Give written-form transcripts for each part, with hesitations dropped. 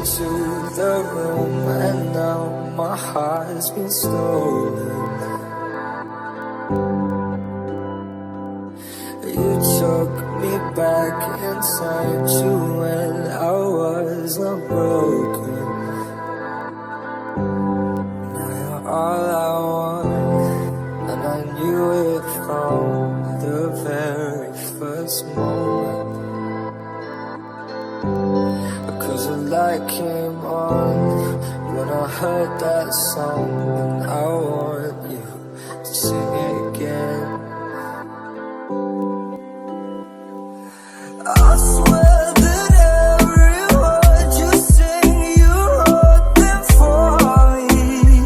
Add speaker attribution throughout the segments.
Speaker 1: into the room, and now my heart's been stolen. You took me back inside you when I was unbroken. Now you're all I want, and I knew it from the very first moment. Cause the light came on when I heard that song, and I want you to sing it again. I swear that every word you sing, you wrote them for me,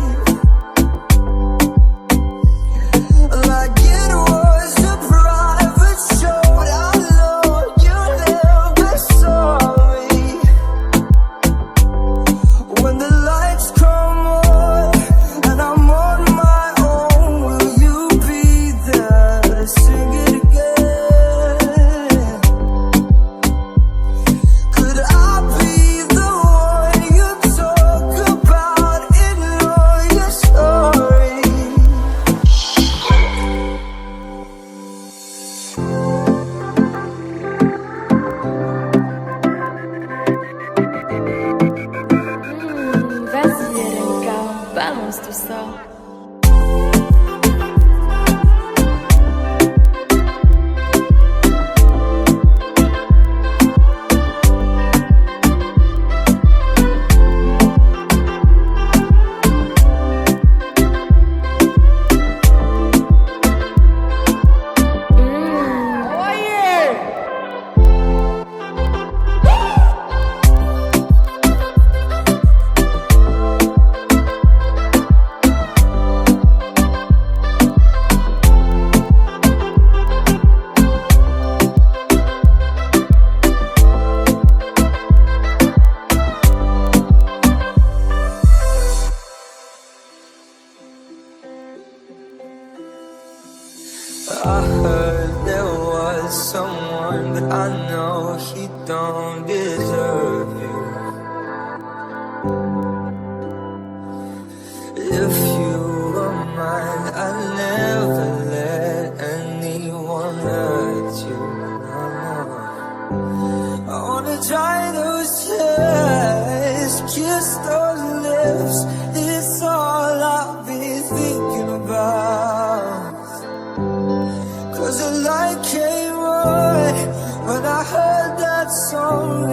Speaker 1: like it was a private show. I know you never saw me. When the lights come on and I'm on my own, will you be there to sing it again? Could I be the one you talk about in all your stories?
Speaker 2: Vas-y LNK, balance tout ça.
Speaker 1: I heard there was someone, but I know he don't deserve you. If you were mine, I'd never let anyone hurt you. I wanna dry those tears, kiss those lips. It's all I've been thinking about. Cause the light came on when I heard that song,